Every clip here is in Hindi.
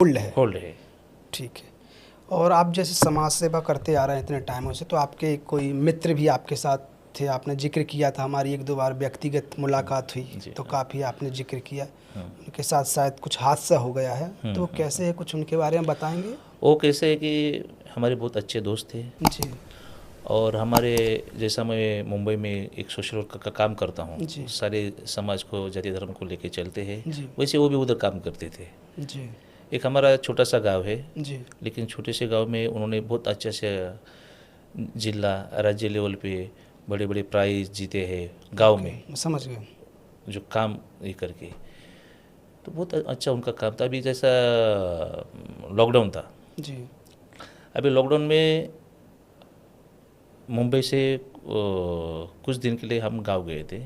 होल्ड है। होल्ड है। ठीक है। और आप जैसे समाज सेवा करते आ रहे हैं इतने टाइमों से, तो आपके कोई मित्र भी आपके साथ थे? आपने जिक्र किया था, हमारी एक दो बार व्यक्तिगत मुलाकात हुई जी, तो हाँ। काफ़ी आपने जिक्र किया। हाँ। उनके साथ शायद कुछ हादसा हो गया है, तो वो कैसे है, कुछ उनके बारे में बताएंगे? वो कैसे है कि हमारे बहुत अच्छे दोस्त थे, जी और हमारे जैसा मैं मुंबई में एक सोशल वर्क का काम करता हूँ, जी सारे समाज को, जाति धर्म को लेके चलते हैं, जी वैसे वो भी उधर काम करते थे। जी एक हमारा छोटा सा गांव है, जी लेकिन छोटे से गांव में उन्होंने बहुत अच्छा से जिला राज्य लेवल पे बड़े बड़े प्राइज जीते हैं गांव ओके, में, मैं समझ गया। जो काम ये करके। तो बहुत अच्छा उनका काम था। अभी जैसा लॉकडाउन था, जी अभी लॉकडाउन में मुंबई से कुछ दिन के लिए हम गांव गए थे।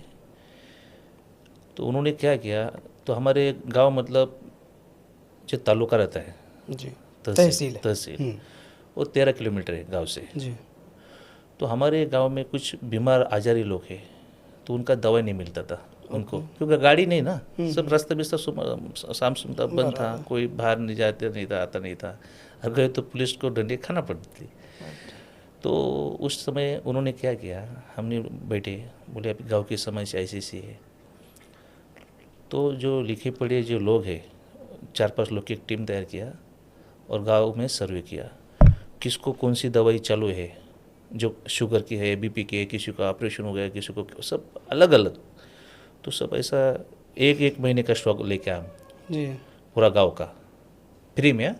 तो उन्होंने क्या किया, तो हमारे गांव मतलब जो तालुका रहता है, जी तहसील तहसील है। तहसील वो 13 किलोमीटर है गांव से। जी तो हमारे गांव में कुछ बीमार आजारी लोग हैं, तो उनका दवाई नहीं मिलता था उनको, ओके। क्योंकि गाड़ी नहीं ना, सब रास्ता भी शाम सुनता बंद था, बराबर। कोई बाहर नहीं जाते नहीं था, आता नहीं था। अगर गए तो पुलिस को डंडे खाना पड़ती थी। तो उस समय उन्होंने क्या किया, हमने बैठे, बोले अभी गांव की समस्या ऐसी सी है। तो जो लिखे पढ़े जो लोग हैं, 4-5 लोग की एक टीम तैयार किया और गांव में सर्वे किया, किसको कौन सी दवाई चालू है, जो शुगर की है, बीपी की है, किसी का ऑपरेशन हो गया, किसी को, सब अलग अलग। तो सब ऐसा एक एक महीने का स्टॉक लेके आए जी पूरा गांव का, फ्री में।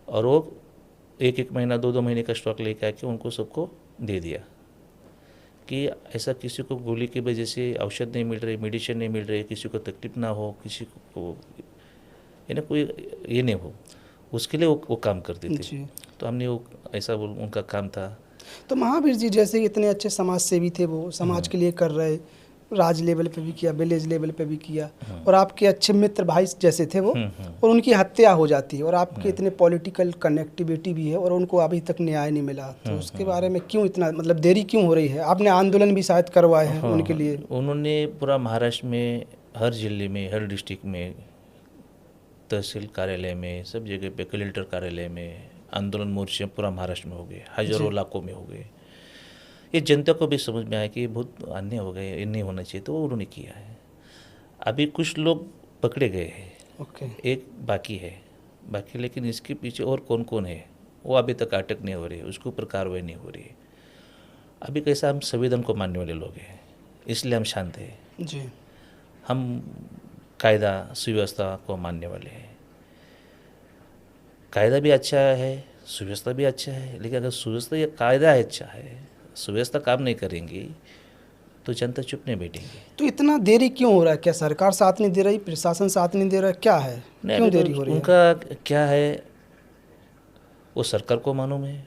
और वो एक एक महीना 2-2 महीने का स्टॉक लेके आके उनको सबको दे दिया कि ऐसा किसी को गोली की वजह से औषध नहीं मिल रही, मेडिसिन नहीं मिल रही, किसी को तकलीफ ना हो, किसी को ये ना कोई ये नहीं हो, उसके लिए वो काम करते थे। जी। तो हमने वो ऐसा उनका काम था। तो महावीर जी जैसे इतने अच्छे समाज सेवी थे, वो समाज के लिए कर रहे, राज्य लेवल पे भी किया, विलेज लेवल पे भी किया, और आपके अच्छे मित्र भाई जैसे थे वो, और उनकी हत्या हो जाती है, और आपके इतने पॉलिटिकल कनेक्टिविटी भी है, और उनको अभी तक न्याय नहीं मिला, तो उसके बारे में क्यों इतना मतलब देरी क्यों हो रही है? आपने आंदोलन भी शायद करवाए हैं उनके लिए। उन्होंने पूरा महाराष्ट्र में हर जिले में, हर डिस्ट्रिक्ट में, तहसील कार्यालय में, सब जगह पे, कलेक्टर कार्यालय में आंदोलन मोर्चे पूरा महाराष्ट्र में हो गए, हजारों लाखों में हो गए। ये जनता को भी समझ में आया कि ये बहुत अन्याय हो गए, ये नहीं होना चाहिए, तो उन्होंने किया है। अभी कुछ लोग पकड़े गए हैं, ओके। एक बाकी है, बाकी, लेकिन इसके पीछे और कौन कौन है वो अभी तक अटक नहीं हो रही है, उसके ऊपर कार्रवाई नहीं हो रही है। अभी कैसा, हम संविधान को मानने वाले लोग हैं, इसलिए हम शांत हैं। जी हम कायदा सुव्यवस्था को मानने वाले हैं। कायदा भी अच्छा है, सुव्यवस्था भी अच्छा है, लेकिन अगर सुव्यवस्था या कायदा अच्छा है, सुव्यवस्था काम नहीं करेंगी तो जनता चुप नहीं बैठेंगी। तो इतना देरी क्यों हो रहा है? क्या सरकार साथ नहीं दे रही, प्रशासन साथ नहीं दे रहा है, क्या है, नहीं, क्यों अभी देरी हो तो रही है? उनका क्या है, वो सरकार को मालूम है,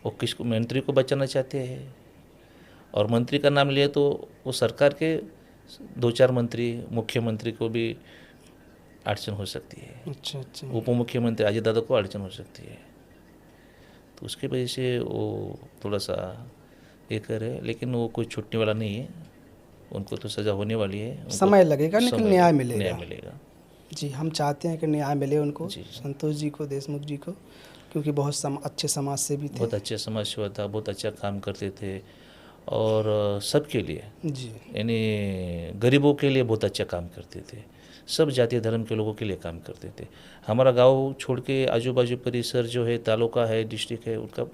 वो किसको, मंत्री को बचाना चाहते हैं, और मंत्री का नाम लिए तो वो सरकार के 2-4 मंत्री, मुख्यमंत्री को भी अड़चन हो सकती है, अच्छा अच्छा। उप मुख्यमंत्री अजय दादा को अड़चन हो सकती है। तो उसकी वजह से वो थोड़ा सा ये करे, लेकिन वो कोई छूटने वाला नहीं है, उनको तो सज़ा होने वाली है, उनको समय लगेगा लेकिन समय न्याय न्याय मिलेगा। मिलेगा। जी, हम चाहते हैं कि न्याय मिले उनको, जी, संतोष जी को, देशमुख जी को, क्योंकि बहुत अच्छे समाज सेवी थे। बहुत अच्छे समाज सेवा था, बहुत अच्छा काम करते थे, और सबके लिए, जी यानी गरीबों के लिए बहुत अच्छा काम करते थे, सब जाति धर्म के लोगों के लिए काम करते थे। हमारा गांव छोड़ के आजू बाजू परिसर जो है, तालुका है, डिस्ट्रिक्ट है, उनका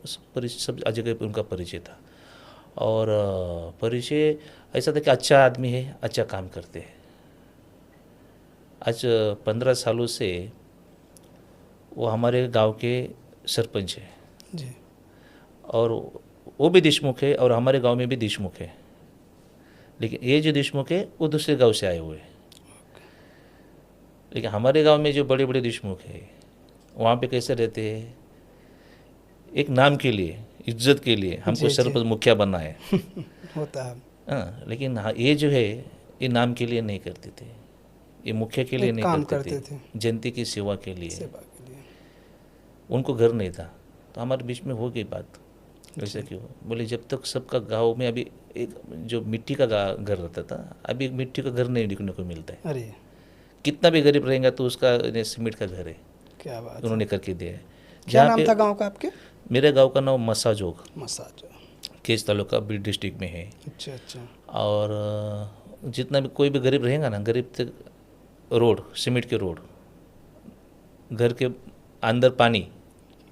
सब जगह पे उनका परिचय था। और परिचय ऐसा था कि अच्छा आदमी है, अच्छा काम करते हैं। आज 15 सालों से वो हमारे गांव के सरपंच है, जी और वो भी देशमुख है, और हमारे गांव में भी देशमुख है, लेकिन ये जो देशमुख है वो दूसरे गांव से आए हुए हैं। लेकिन हमारे गांव में जो बड़े बड़े देशमुख है, वहाँ पे कैसे रहते हैं, एक नाम के लिए, इज्जत के लिए हमको जी जी सरपंच मुखिया बनना है। होता है। हाँ, लेकिन हाँ, ये जो है ये नाम के लिए नहीं करते थे, ये मुखिया के लिए एक नहीं काम करते करते थे, थे जनता की सेवा के लिए। सेवा के लिए। उनको घर नहीं था, तो हमारे बीच में हो गई बात, वैसे क्यों, बोले जब तक सबका गांव में अभी एक जो मिट्टी का घर रहता था, अभी एक मिट्टी का घर नहीं दिखने को मिलता है। अरे कितना भी गरीब रहेगा तो उसका सीमेंट का घर है। क्या बात है। उन्होंने करके दिया है। क्या जहाँ नाम पे था गांव का आपके? मेरे गांव का नाम मसाजोग, मसाज। केस तालुका बीड डिस्ट्रिक्ट में है। अच्छा अच्छा। और जितना भी कोई भी गरीब रहेगा ना, गरीब तक रोड, सीमेंट के रोड, घर के अंदर पानी,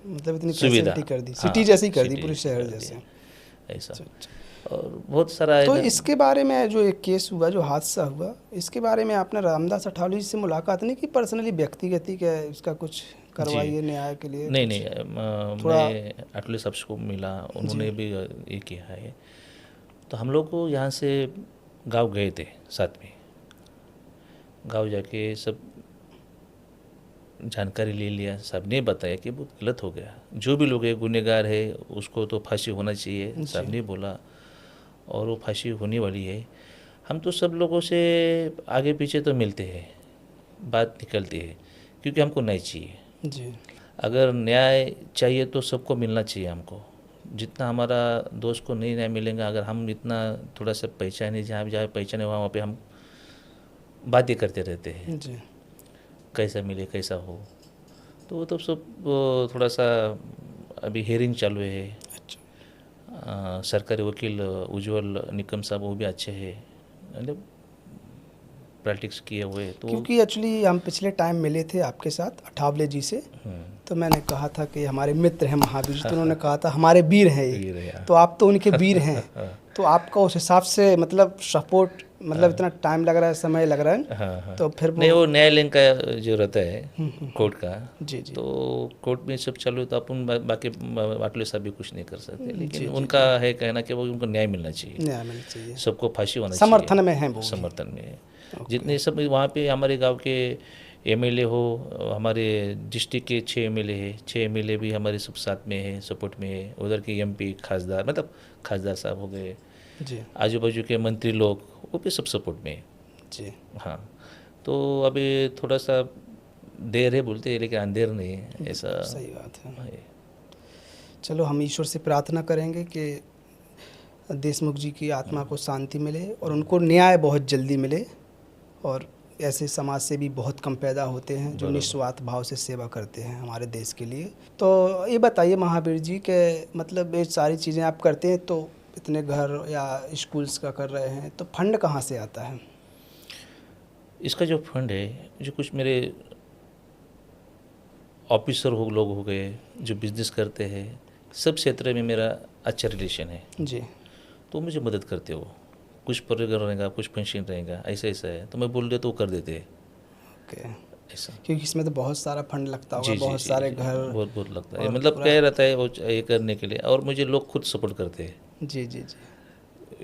मतलब इतनी सुविधा, फैसिलिटी कर दी, हाँ, सिटी जैसी कर दी, सिटी पूरे शहर कर जैसे। दिया ऐसा। अच्छा अच्छा। और बहुत सारा तो इधर- इसके बारे में जो एक केस हुआ, जो हादसा हुआ, इसके बारे में आपने रामदास अठावले जी से मुलाकात नहीं की पर्सनली, व्यक्तिगत क्या इसका कुछ करवाइए न्याय के लिए? नहीं कुछ नहीं, थोड़ा- मैं अटले साहब को मिला, उन्होंने भी ये किया है। तो हम लोग को यहाँ से गांव गए थे साथ में, गांव जाके सब जानकारी ले लिया, सब ने बताया कि बहुत गलत हो गया, जो भी लोग है गुनहगार है उसको तो फांसी होना चाहिए, सब ने बोला, और वो फांसी होने वाली है। हम तो सब लोगों से आगे पीछे तो मिलते हैं, बात निकलती है, क्योंकि हमको न्याय चाहिए। जी। अगर न्याय चाहिए तो सबको मिलना चाहिए हमको। जितना हमारा दोस्त को नहीं न्याय मिलेगा, अगर हम इतना थोड़ा सा पहचाने, जहाँ जहाँ पहचाने वहाँ पे हम बातें करते रहते हैं, जी। कैसा मिले कैसा हो। तो वो तो सब थोड़ा सा अभी हेयरिंग चालू है। अच्छा। सरकारी वकील उज्जवल निकम साहब वो भी अच्छे हैं, मतलब प्रैक्टिस किए हुए। तो क्योंकि एक्चुअली हम पिछले टाइम मिले थे आपके साथ अठावले जी से, तो मैंने कहा था कि हमारे मित्र हैं महावीर जी, तो उन्होंने कहा था हमारे वीर हैं वीर है, ये, हाँ। तो आप तो उनके वीर हैं। तो आपका उस हिसाब से मतलब सपोर्ट, मतलब इतना टाइम लग रहा है, समय लग रहा है, हाँ हाँ। तो फिर नहीं, वो न्यायालय का जो रहता है कोर्ट का, जी जी। तो कोर्ट में सब चालू है, तो अपन बाकी वाटले साहब भी कुछ नहीं कर सकते, लेकिन जी, उनका है कहना कि वो उनको न्याय मिलना चाहिए, न्याय मिलना चाहिए, सबको फांसी होना चाहिए, समर्थन में है वो। समर्थन में है। जितने सब वहाँ पे हमारे गांव के एमएलए हो, हमारे डिस्ट्रिक्ट के 6 एमएलए है, 6 एमएलए भी हमारे सब साथ में है, सपोर्ट में है। उधर के एमपी खासदार, मतलब खासदार साहब हो गए, जी आजू बाजू के मंत्री लोग, वो भी सब सपोर्ट में है। जी। हाँ, तो अभी थोड़ा सा देर है बोलते हैं, लेकिन अंधेर नहीं है, ऐसा सही बात है। है। चलो हम ईश्वर से प्रार्थना करेंगे कि देशमुख जी की आत्मा को शांति मिले और उनको न्याय बहुत जल्दी मिले, और ऐसे समाज से भी बहुत कम पैदा होते हैं जो निस्वार्थ भाव से सेवा करते हैं हमारे देश के लिए। तो ये बताइए महावीर जी के मतलब ये सारी चीज़ें आप करते हैं, तो इतने घर या स्कूल्स का कर रहे हैं, तो फंड कहाँ से आता है? इसका जो फंड है, जो कुछ मेरे ऑफिसर हो लोग हो गए जो बिजनेस करते हैं, सब क्षेत्र में मेरा अच्छा रिलेशन है, जी। तो मुझे मदद करते हो। कुछ प्रोग्राम रहेगा, कुछ फंक्शन रहेगा, ऐसा ऐसा है, तो मैं बोल रहे तो वो कर देते हैं ओके। ऐसा। क्योंकि इसमें तो बहुत सारा फंड लगता होगा, जी बहुत सारे घर। बहुत बहुत लगता है, और मतलब पूरा- क्या रहता है वो ये करने के लिए, और मुझे लोग खुद सपोर्ट करते हैं। जी जी जी।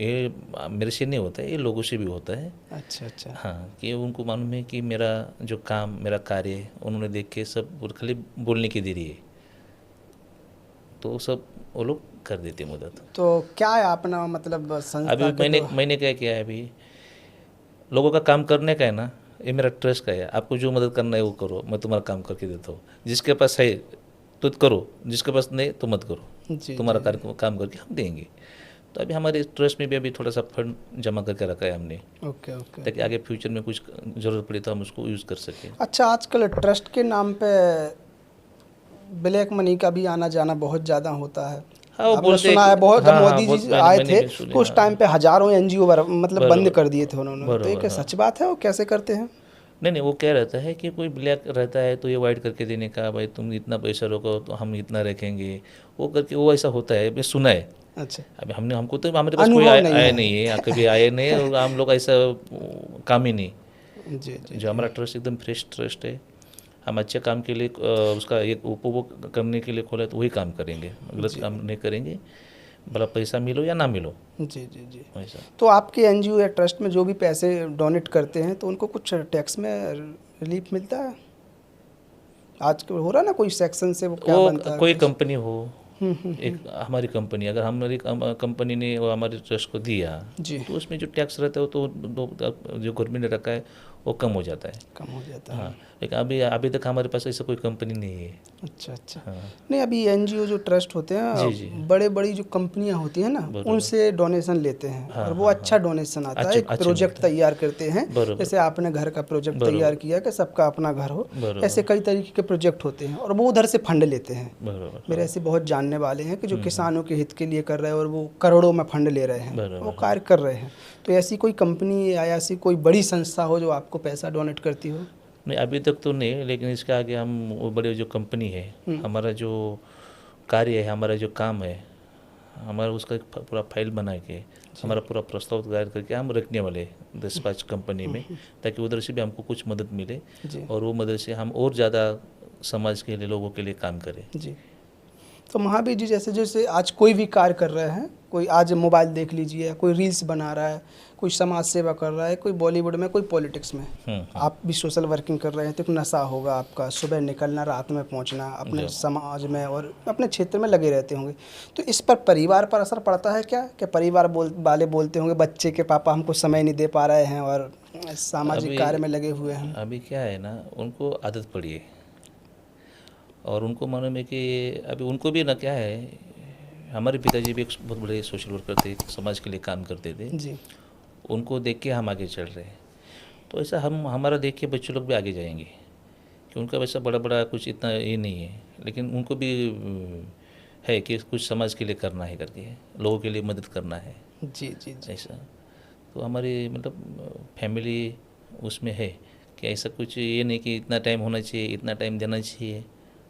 ये मेरे से नहीं होता है, ये लोगों से भी होता है। अच्छा अच्छा। हाँ, कि उनको मालूम है कि मेरा जो काम, मेरा कार्य उन्होंने देख के सब खाली बोलने की देरी है, तो सब वो लोग कर देते मदद। तो क्या है अपना मतलब संस्था अभी के मैंने क्या किया है, अभी लोगों का काम करने का है ना, ये मेरा ट्रस्ट का है। आपको जो मदद करना है वो करो, मैं तुम्हारा काम करके देता हूँ। जिसके पास है तो करो, जिसके पास नहीं तो मत करो, जी तुम्हारा जी, काम करके हम देंगे। तो अभी हमारे ट्रस्ट में भी अभी थोड़ा सा फंड जमा करके रखा है हमने, ओके ओके। ताकि आगे फ्यूचर में कुछ ज़रूरत पड़े तो हम उसको यूज़ कर सकें। अच्छा, आजकल ट्रस्ट के नाम पे ब्लैक मनी का भी आना जाना बहुत ज़्यादा होता है। हाँ, वो आपने बोलते हैं सुना कि- है बहुत, जब हाँ, हाँ, मोदी बहुत जी मैंने- आए मैंने थे भी सुनी, तो उस हाँ। टाइम पे हजारों एनजीओ मतलब बंद बराबर, कर दिए थे उन्होंने। तो ये बराबर, क्या हाँ। सच बात है, वो कैसे करते हैं? नहीं, वो क्या रहता है कि कोई ब्लैक रहता है तो ये वाइट करके देने का, भाई तुम इतना पैसा रखो तो हम इतना रखेंगे, वो करके वो ऐसा होता है, मैं सुना है। अच्छा। अभी हमको तो हमारे पास कोई अनुभव नहीं आया है। नहीं है, कभी आए नहीं है, और हम लोग ऐसा काम ही नहीं। जी जी जो हमारा ट्रस्ट एकदम फ्रेश ट्रस्ट है, हम अच्छे काम के लिए उसका एक उपभोग करने के लिए खोला तो वही काम करेंगे, गलत काम नहीं करेंगे, भला पैसा मिलो या ना मिलो, जी जी जी। ऐसा। तो आपके एनजीओ या ट्रस्ट में जो भी पैसे डोनेट करते हैं तो उनको कुछ टैक्स में रिलीफ मिलता है? आजकल हो रहा है ना कोई सेक्शन से वो क्या बनता वो है कोई कुछ? कंपनी हो, एक हमारी कंपनी, अगर हमारी कंपनी ने वो हमारे ट्रस्ट को दिया जी। तो उसमें जो टैक्स रहता है वो तो जो गवर्नमेंट ने रखा है वो कम हो जाता है। कम हो जाता है। हाँ, लेकिन अभी तक हमारे पास ऐसा कोई कंपनी नहीं है। अच्छा अच्छा। हाँ नहीं, अभी एनजीओ जो ट्रस्ट होते जी जी हैं, बड़े बड़ी जो कंपनियां होती हैं ना, बरोबर। उनसे डोनेशन लेते हैं हाँ और वो हाँ अच्छा हाँ डोनेशन आता है, अच्छे एक अच्छे प्रोजेक्ट मिलता है। तैयार करते हैं। बरोबर जैसे आपने घर का प्रोजेक्ट बरोबर तैयार किया कि सबका अपना घर हो, बरोबर ऐसे कई तरीके के प्रोजेक्ट होते हैं और वो उधर से फंड लेते हैं। बरोबर मेरे ऐसे बहुत जानने वाले हैं कि जो हम्म, किसानों के हित के लिए कर रहे हैं और वो करोड़ों में फंड ले रहे हैं, वो बरोबर। कार्य कर रहे हैं। तो ऐसी कोई कंपनी या ऐसी कोई बड़ी संस्था हो जो आपको पैसा डोनेट करती हो? नहीं अभी तक तो नहीं, लेकिन इसके आगे हम वो बड़े जो कंपनी है, हमारा जो कार्य है, हमारा जो काम है, हमारा उसका एक पूरा फाइल बना के हमारा पूरा प्रस्ताव तैयार करके हम रखने वाले 10-5 कंपनी में, ताकि उधर से भी हमको कुछ मदद मिले जी और वो मदद से हम और ज़्यादा समाज के लिए, लोगों के लिए काम करें। जी। तो महावीर जी, जैसे जैसे आज कोई भी कार्य कर रहे हैं, कोई आज मोबाइल देख लीजिए, कोई रील्स बना रहा है, कोई समाज सेवा कर रहा है, कोई बॉलीवुड में, कोई पॉलिटिक्स में, आप भी सोशल वर्किंग कर रहे हैं, तो एक नशा होगा आपका, सुबह निकलना, रात में पहुंचना, अपने समाज में और अपने क्षेत्र में लगे रहते होंगे। तो इस पर परिवार पर असर पड़ता है क्या? क्या परिवार वाले बोलते होंगे बच्चे के पापा हमको समय नहीं दे पा रहे हैं और सामाजिक कार्य में लगे हुए हैं? अभी क्या है ना, उनको आदत पड़ी है और उनको मालूम है कि अभी उनको भी ना क्या है, हमारे पिताजी भी एक बहुत बड़े सोशल वर्कर थे, समाज के लिए काम करते थे जी। उनको देख के हम आगे चल रहे हैं। तो ऐसा हमारा देख के बच्चे लोग भी आगे जाएंगे कि उनका वैसा बड़ा बड़ा कुछ इतना ये नहीं है, लेकिन उनको भी है कि कुछ समाज के लिए करना है करके, लोगों के लिए मदद करना है। जी जी जी। ऐसा तो हमारी मतलब फैमिली उसमें है कि ऐसा कुछ ये नहीं कि इतना टाइम होना चाहिए, इतना टाइम देना चाहिए,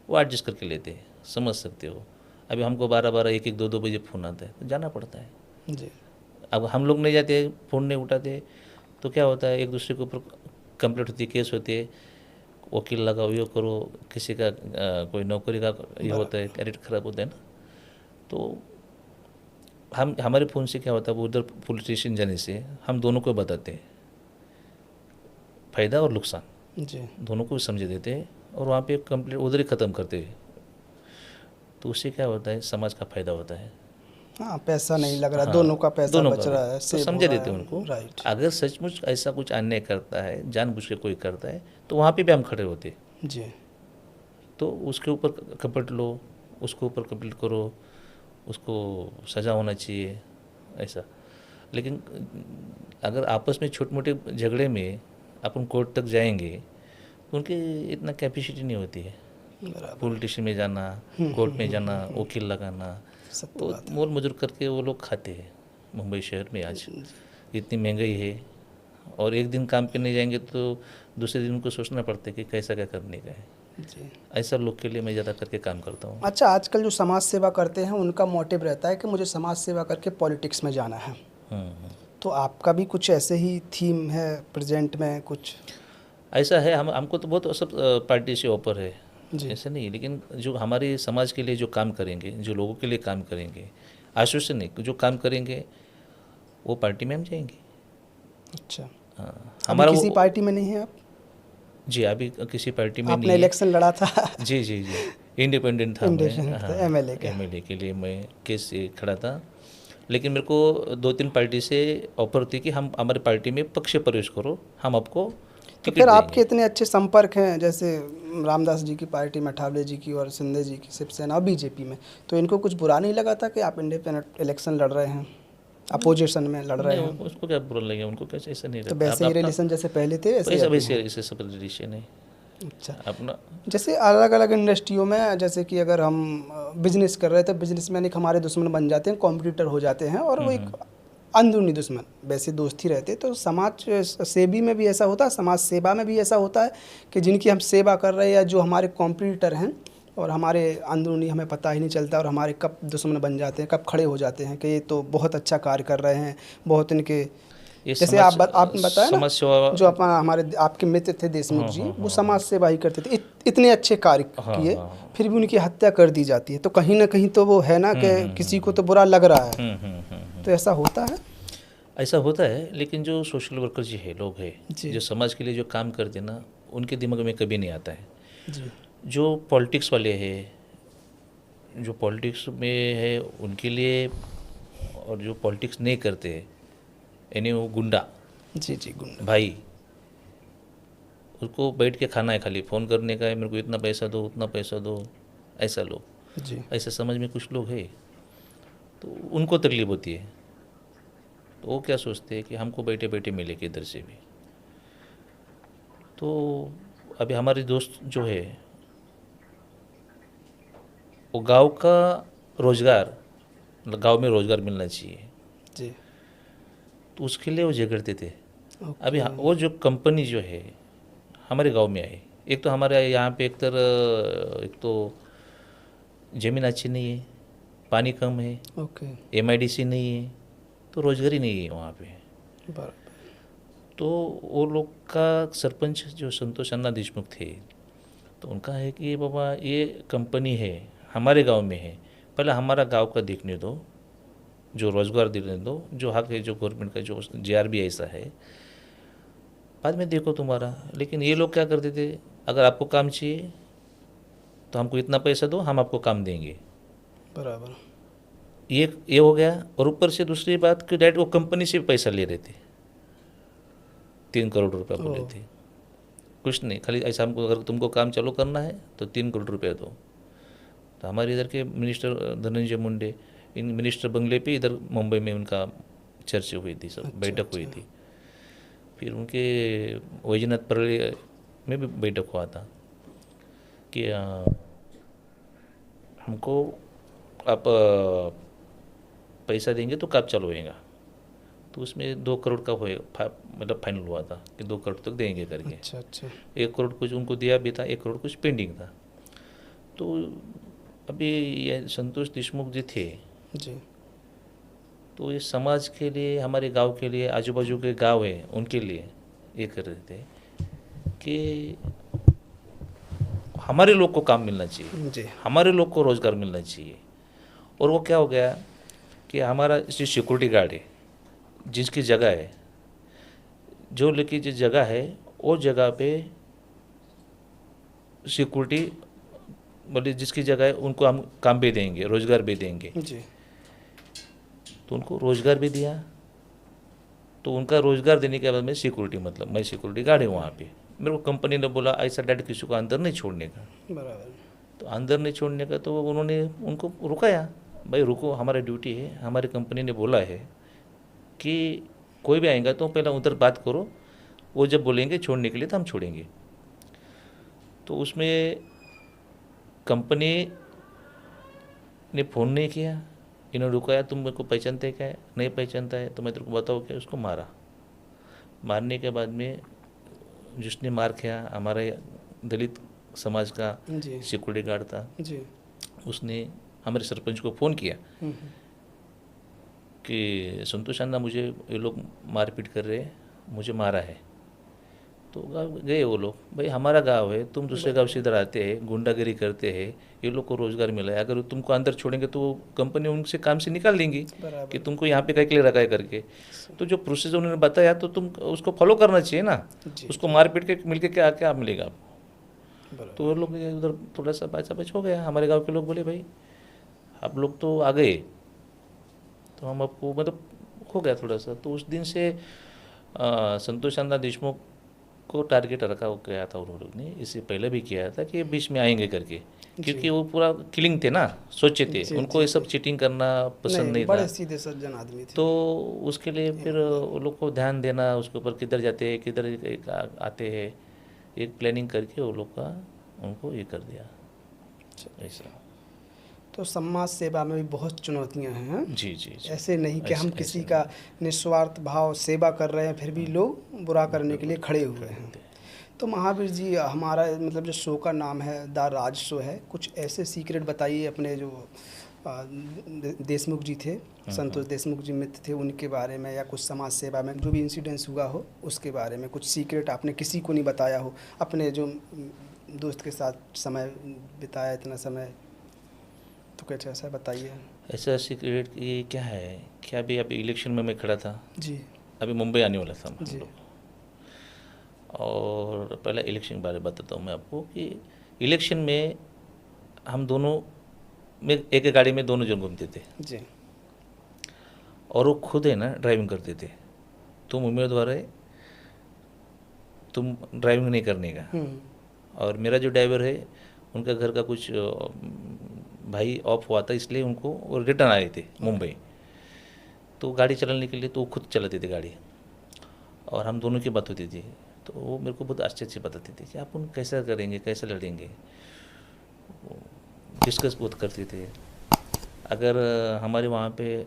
वो एडजस्ट करके लेते हैं, समझ सकते हो। अभी हमको 12-12, 1-1, 2-2 बजे फ़ोन आता है तो जाना पड़ता है। जी। अब हम लोग नहीं जाते, फ़ोन नहीं उठाते, तो क्या होता है, एक दूसरे के ऊपर कंप्लेंट होती है, केस होती है, वकील लगाओ, ये करो, किसी का कोई नौकरी का ये होता है, कैरियर खराब होता है ना। तो हमारे फ़ोन से क्या होता है, वो उधर पुलिस स्टेशन जाने से हम दोनों को बताते हैं, फ़ायदा और नुकसान जी। दोनों को भी समझे देते हैं और वहाँ पे कंप्लेंट उधर ही ख़त्म करते हैं। तो उससे क्या होता है, समाज का फ़ायदा होता है। हाँ, पैसा नहीं लग रहा, हाँ, दोनों का पैसा दोनों बच का रहा है, तो सेव हो समझे रहा देते है। हैं उनको। राइट। अगर सचमुच ऐसा कुछ अन्याय करता है, जानबूझ के कोई करता है, तो वहाँ पे भी हम खड़े होते। जी। तो उसके ऊपर कंप्लेंट लो, उसके ऊपर कंप्लेंट करो, उसको सज़ा होना चाहिए, ऐसा। लेकिन अगर आपस में छोटे मोटे झगड़े में अपन कोर्ट तक जाएंगे तो उनकी इतना कैपेसिटी नहीं होती है, बराबर। पुलिस स्टेशन में जाना, कोर्ट में जाना, वकील लगाना, सत्य तो बात है। मोल मजूर करके वो लोग खाते हैं। मुंबई शहर में आज इतनी महंगाई है और एक दिन काम पे नहीं जाएंगे तो दूसरे दिन उनको सोचना पड़ता है कि कैसा क्या करने का है। जी। ऐसा लोग के लिए मैं ज़्यादा करके काम करता हूँ। अच्छा, आजकल जो समाज सेवा करते हैं उनका मोटिव रहता है कि मुझे समाज सेवा करके पॉलिटिक्स में जाना है। तो आपका भी कुछ ऐसे ही थीम है प्रेजेंट में कुछ? ऐसा है, हमको तो बहुत सब पार्टी से ऑफर है, जी। ऐसे नहीं, लेकिन जो हमारे समाज के लिए जो काम करेंगे, जो लोगों के लिए काम करेंगे, आश्वासन नहीं, जो काम करेंगे वो पार्टी में हम जाएंगे। अच्छा। हाँ, अभी हमारा किसी वो पार्टी में नहीं है आप? जी, अभी किसी पार्टी में आपने नहीं है। इलेक्शन लड़ा था? जी जी जी, इंडिपेंडेंट था मैं। इंडिपेंडेंट था, हाँ, एमएलए का। एमएलए के लिए मैं केस से खड़ा था, लेकिन मेरे को 2-3 पार्टी से ऑफर थी कि हम हमारे पार्टी में पक्ष प्रवेश करो, हम आपको तो टिकट फिर आपके देंगे। इतने अच्छे संपर्क हैं, जैसे रामदास जी की पार्टी में, ठावले जी की और सिंधे जी की शिवसेना और बीजेपी में, तो इनको कुछ बुरा नहीं लगा था कि आप इंडिपेंडेंट इलेक्शन लड़ रहे हैं, अपोजिशन में लड़ रहे नहीं, हैं? उसको क्या बुरा लगेगा, उनको कैसे, ऐसा नहीं तो रहता। वैसे ही रिलेशन जैसे पहले थे वैसे ही वैसे अभी वैसे हैं? ऐसे सब रिलेशन है अच्छा। अपना। जैसे अलग अलग इंडस्ट्रियों में, जैसे कि अगर हम बिजनेस कर रहे हैं तो बिजनेसमैन एक हमारे दुश्मन बन जाते हैं, कॉम्पिटिटर हो जाते हैं, और वो एक अंदरूनी दुश्मन, वैसे दोस्ती रहते। तो समाज सेवी में भी ऐसा होता है, समाज सेवा में भी ऐसा होता है कि जिनकी हम सेवा कर रहे हैं या जो हमारे कॉम्पिटिटर हैं और हमारे अंदरूनी हमें पता ही नहीं चलता और हमारे कब दुश्मन बन जाते हैं, कब खड़े हो जाते हैं कि ये तो बहुत अच्छा कार्य कर रहे हैं, बहुत इनके, जैसे आपने बताया ना, समाज सेवा। जो अपना हमारे आपके मित्र थे देशमुख जी, वो समाज सेवा ही करते थे, इतने अच्छे कार्य किए, फिर भी उनकी हत्या कर दी जाती है। तो कहीं ना कहीं तो वो है ना कि किसी को तो बुरा लग रहा है। तो ऐसा होता है? ऐसा होता है, लेकिन जो सोशल वर्कर जी है, लोग हैं जी। जो समाज के लिए जो काम करते हैं ना, उनके दिमाग में कभी नहीं आता है। जी। जो पॉलिटिक्स वाले हैं, जो पॉलिटिक्स में है उनके लिए, और जो पॉलिटिक्स नहीं करते यानी वो गुंडा जी जी, गुंडा। भाई, उसको बैठ के खाना है, खाली फ़ोन करने का है, मेरे को इतना पैसा दो उतना पैसा दो, ऐसा लोग, जी ऐसा समझ में कुछ लोग हैं, तो उनको तकलीफ होती है। तो वो क्या सोचते हैं कि हमको बैठे बैठे मिले किधर से भी। तो अभी हमारे दोस्त जो है वो गांव का रोज़गार, मतलब गांव में रोज़गार मिलना चाहिए, जी तो उसके लिए वो झगड़ते थे। अभी ओके वो जो कंपनी जो है हमारे गांव में आई, एक तो हमारे यहाँ पे एक तो ज़मीन अच्छी नहीं है, पानी कम है, ओके एमआईडीसी नहीं है, तो रोज़गारी नहीं है वहाँ पे। बराबर तो वो लोग का सरपंच जो संतोष अन्ना देशमुख थे, तो उनका है कि बाबा ये कंपनी है हमारे गांव में है, पहले हमारा गांव का देखने दो, जो रोज़गार देने दो, जो हक है जो गवर्नमेंट का जो जीआरबी ऐसा है, बाद में देखो तुम्हारा। लेकिन ये लोग क्या करते थे, अगर आपको काम चाहिए तो हमको इतना पैसा दो, हम आपको काम देंगे। बराबर ये हो गया। और ऊपर से दूसरी बात कि डायरेक्ट वो कंपनी से पैसा ले रहे थे, 3 करोड़ रुपया बोले ओह। थे। कुछ नहीं, खाली ऐसा हमको अगर तुमको काम चालू करना है तो 3 करोड़ रुपया दो। तो हमारे इधर के मिनिस्टर धनंजय मुंडे, इन मिनिस्टर बंगले पे इधर मुंबई में उनका चर्चा हुई थी, सब अच्छा बैठक हुई अच्छा थी। फिर उनके वैजनाथ परली में भी बैठक हुआ था कि हमको आप पैसा देंगे तो कब चालू होएगा। तो उसमें 2 करोड़ का होएगा, मतलब फाइनल हुआ था कि 2 करोड़ तक देंगे करके। अच्छा अच्छा 1 करोड़ कुछ उनको दिया भी था, 1 करोड़ कुछ पेंडिंग था। तो अभी ये संतोष देशमुख जी थे, जी तो ये समाज के लिए, हमारे गांव के लिए, आजू बाजू के गांव है उनके लिए ये कर रहे थे कि हमारे लोग को काम मिलना चाहिए, जी हमारे लोग को रोज़गार मिलना चाहिए। और वो क्या हो गया कि हमारा जो सिक्योरिटी गार्ड है, जिसकी जगह है, जो लेकिन जिस जगह है वो जगह पे सिक्योरिटी, मतलब जिसकी जगह है उनको हम काम भी देंगे, रोज़गार भी देंगे। जी तो उनको रोज़गार भी दिया। तो उनका रोज़गार देने के बाद में सिक्योरिटी, मतलब मैं सिक्योरिटी गार्ड है वहाँ पे, मेरे को कंपनी ने बोला ऐसा डायरेक्ट किसी को अंदर नहीं छोड़ने का। बराबर तो अंदर नहीं छोड़ने का, तो उन्होंने उनको रुकाया, भाई रुको, हमारा ड्यूटी है, हमारी कंपनी ने बोला है कि कोई भी आएगा तो पहले उधर बात करो, वो जब बोलेंगे छोड़ने के लिए तो हम छोड़ेंगे। तो उसमें कंपनी ने फ़ोन नहीं किया, इन्होंने रुकाया, तुम मेरे को पहचानते क्या है, नहीं पहचानता है तो मैं तेरे को बताऊँ क्या, उसको मारा। मारने के बाद में जिसने मार खाया हमारे दलित समाज का जी सिक्योरिटी गार्ड था, जी उसने हमारे सरपंच को फ़ोन किया हम्म, कि संतोष अन्ना मुझे ये लोग मारपीट कर रहे हैं, मुझे मारा है। तो गए वो लोग, भाई हमारा गांव है, तुम दूसरे गांव से इधर आते हैं, गुंडागिरी करते हैं, ये लोग को रोज़गार मिला है, अगर तुमको अंदर छोड़ेंगे तो कंपनी उनसे काम से निकाल देंगी कि बराबर तुमको यहाँ पे कहीं के लिए रखा है करके। तो जो प्रोसेस उन्होंने बताया तो तुम उसको फॉलो करना चाहिए ना, जी उसको मारपीट के मिलके क्या क्या मिलेगा आपको। बराबर तो वो लोग उधर थोड़ा सा बाचा हो गया। हमारे गाँव के लोग बोले भाई आप लोग तो आ गए तो हम आपको, मतलब हो गया थोड़ा सा। तो उस दिन से संतोष अन्ना देशमुख को टारगेट रखा हो गया था उन लोग ने, इससे पहले भी किया था कि बीच में आएंगे करके, क्योंकि वो पूरा किलिंग थे ना, सोचे थे, जी, उनको जी, ये सब चीटिंग करना पसंद नहीं बड़े था। सीधे सज्जन आदमी थे तो उसके लिए फिर वो लोग को ध्यान देना, उसके ऊपर किधर जाते हैं किधर आते हैं, एक प्लानिंग करके वो लोग का उनको ये कर दिया ऐसा। तो समाज सेवा में भी बहुत चुनौतियां हैं हाँ? जी जी जी। ऐसे नहीं कि हम ऐसे- किसी ऐसे का निस्वार्थ भाव सेवा कर रहे हैं फिर भी लोग बुरा करने के लिए खड़े हुए हैं। तो महावीर जी हमारा मतलब जो शो का नाम है द राज शो है, कुछ ऐसे सीक्रेट बताइए अपने जो देशमुख जी थे, संतोष देशमुख जी मित्र थे, उनके बारे में, या कुछ समाज सेवा में जो भी इंसिडेंस हुआ हो उसके बारे में कुछ सीक्रेट आपने किसी को नहीं बताया हो, अपने जो दोस्त के साथ समय बिताया इतना समय, तो कुछ ऐसा बताइए। ऐसा सीक्रेट ये क्या है कि अभी इलेक्शन में मैं खड़ा था, जी अभी मुंबई आने वाला था हम जी लोग। और पहले इलेक्शन के बारे में बताता हूँ मैं आपको कि इलेक्शन में हम दोनों में एक गाड़ी में दोनों जन घूमते थे, जी और वो खुद है ना ड्राइविंग करते थे। तुम उम्मीदवार है, तुम ड्राइविंग नहीं करने का। और मेरा जो ड्राइवर है उनका घर का कुछ भाई ऑफ हुआ था, इसलिए उनको वो रिटर्न आए थे मुंबई, तो गाड़ी चलाने के लिए तो वो खुद चलाते थे गाड़ी, और हम दोनों की बात होती थी। तो वो मेरे को बहुत अच्छे अच्छे बताते थे कि आप उन कैसा करेंगे, कैसे लड़ेंगे, डिस्कस बहुत करते थे। अगर हमारे वहाँ पे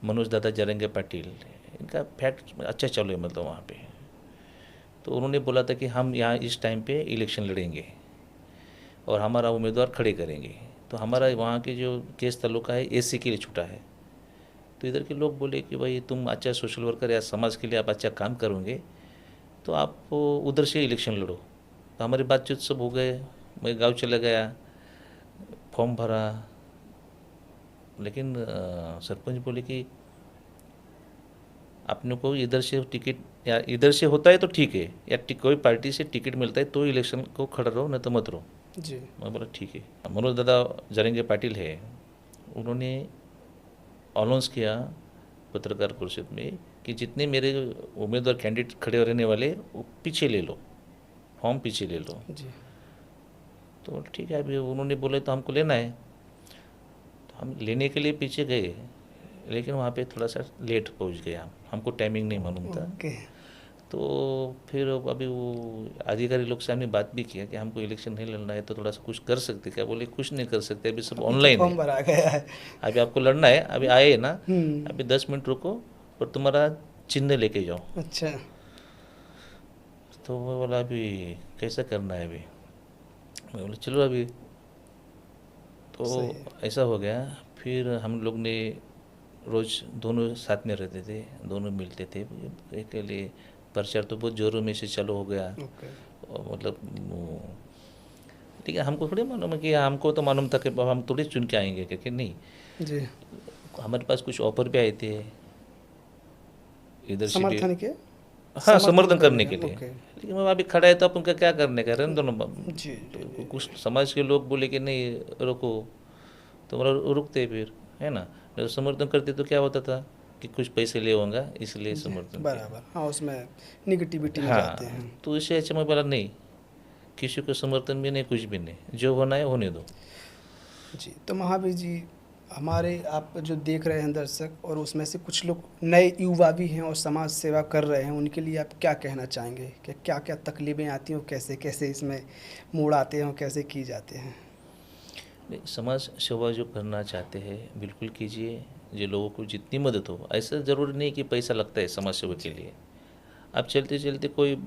मनोज दादा जरंगे पाटिल, इनका फैक्ट अच्छा चालू है मतलब वहाँ पे, तो उन्होंने बोला था कि हम यहाँ इस टाइम पे इलेक्शन लड़ेंगे और हमारा उम्मीदवार खड़े करेंगे। तो हमारा वहाँ के जो केस तालुका है एससी के लिए छूटा है, तो इधर के लोग बोले कि भाई तुम अच्छा सोशल वर्कर या समाज के लिए आप अच्छा काम करोगे तो आप उधर से इलेक्शन लड़ो। तो हमारी बातचीत सब हो गए, मैं गांव चला गया, फॉर्म भरा, लेकिन सरपंच बोले कि अपने को इधर से टिकट या इधर से होता है तो ठीक है, या कोई पार्टी से टिकट मिलता है तो इलेक्शन को खड़ा रहो, नहीं तो मत रहो जी। मैं बोला ठीक है। मनोज दादा जरंगे पाटिल है, उन्होंने अनाउंस किया पत्रकार परिषद में कि जितने मेरे उम्मीदवार कैंडिडेट खड़े रहने वाले वो पीछे ले लो, फॉर्म पीछे ले लो जी। तो ठीक है। अभी उन्होंने बोले तो हमको लेना है, तो हम लेने के लिए पीछे गए, लेकिन वहाँ पे थोड़ा सा लेट पहुँच गए हमको टाइमिंग नहीं मालूम था। तो फिर अभी वो अधिकारी लोग से हमने बात भी किया कि हमको इलेक्शन नहीं लड़ना है तो थोड़ा सा कुछ कर सकते क्या, बोले कुछ नहीं कर सकते, अभी सब ऑनलाइन फॉर्म भरा गया है, अभी आपको लड़ना है, अभी आए ना, अभी 10 मिनट रुको और तुम्हारा चिन्ह लेके जाओ। अच्छा। तो वो बोला अभी कैसा करना है, अभी मैं बोला चलो अभी। तो ऐसा हो गया। फिर हम लोग ने रोज़ दोनों साथ में रहते थे, दोनों मिलते थे, एक लिए प्रचार तो बहुत जोरों में से चालू हो गया। और मतलब ठीक है, हमको थोड़ी मालूम है कि हमको तो मालूम था कि हम थोड़ी चुन के आएंगे, क्योंकि नहीं जी, हमारे पास कुछ ऑफर भी आए थे इधर से भी, समर्थन के, हाँ समर्थन करने के लिए, ओके। लेकिन वो अभी खड़ा है तो अपन का क्या करने का, रहने दो ना। जी, तो कुछ समाज के लोग बोले कि नहीं रुको, तो मतलब रुकते फिर, है ना। तो समर्थन करते तो क्या होता था कि कुछ पैसे ले होंगे, इसलिए समर्थन बराबर, हाँ उसमें निगेटिविटी में हाँ, जाते हैं। तो इससे अच्छा मैं बोला नहीं, किसी को समर्थन भी नहीं, कुछ भी नहीं, जो होना है होने दो। जी, तो महावीर जी, हमारे आप जो देख रहे हैं दर्शक, और उसमें से कुछ लोग नए युवा भी हैं और समाज सेवा कर रहे हैं, उनके लिए आप क्या कहना चाहेंगे कि क्या क्या तकलीफ़ें आती हैं और कैसे कैसे इसमें मोड़ आते हैं और कैसे की जाते हैं? समाज सेवा जो करना चाहते हैं बिल्कुल कीजिए, जो लोगों को जितनी मदद हो। ऐसा ज़रूरी नहीं कि पैसा लगता है समाज सेवा के लिए। आप चलते चलते कोई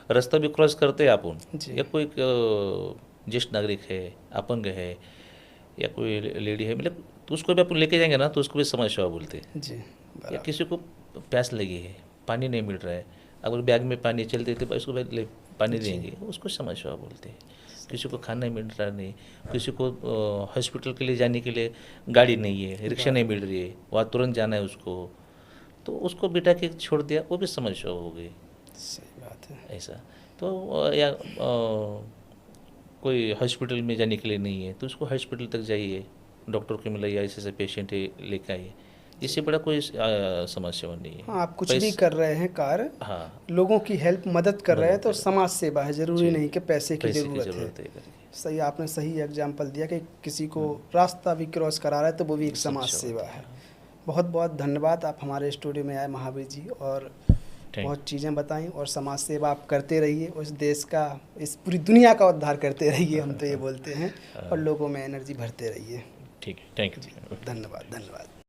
रास्ता भी क्रॉस करते हैं अपन, या कोई ज्येष्ठ नागरिक है, अपंग है, या कोई लेडी है, मतलब तो उसको भी अपन लेके जाएंगे ना, तो उसको भी समाज सेवा बोलते हैं जी। या किसी को प्यास लगी है, पानी नहीं मिल रहा है, अगर बैग में पानी चलते थे उसको पानी देंगे, उसको समाज सेवा बोलते हैं। किसी को खाना मिल रहा नहीं, किसी को हॉस्पिटल के लिए जाने के लिए गाड़ी नहीं है, रिक्शा नहीं मिल रही है, वहाँ तुरंत जाना है उसको, तो उसको बिठा के छोड़ दिया, वो भी समझ हो गई। सही बात है। ऐसा तो या कोई हॉस्पिटल में जाने के लिए नहीं है तो उसको हॉस्पिटल तक जाइए, डॉक्टर को मिलाइए, ऐसे पेशेंट है लेकर आइए, इससे बड़ा कोई समाज सेवा नहीं है। हाँ, आप कुछ भी कर रहे हैं कार्य, हाँ, लोगों की हेल्प मदद कर रहे हैं तो समाज सेवा है, ज़रूरी नहीं कि पैसे की ज़रूरत है। सही, आपने सही एग्जाम्पल दिया कि किसी को रास्ता भी क्रॉस करा रहा है तो वो भी एक समाज सेवा है। बहुत बहुत धन्यवाद, आप हमारे स्टूडियो में आए महावीर जी, और बहुत चीज़ें बताई, और समाज सेवा आप करते रहिए, उस देश का, इस पूरी दुनिया का उद्धार करते रहिए, हम तो ये बोलते हैं, और लोगों में एनर्जी भरते रहिए। ठीक है, थैंक यू, धन्यवाद। धन्यवाद।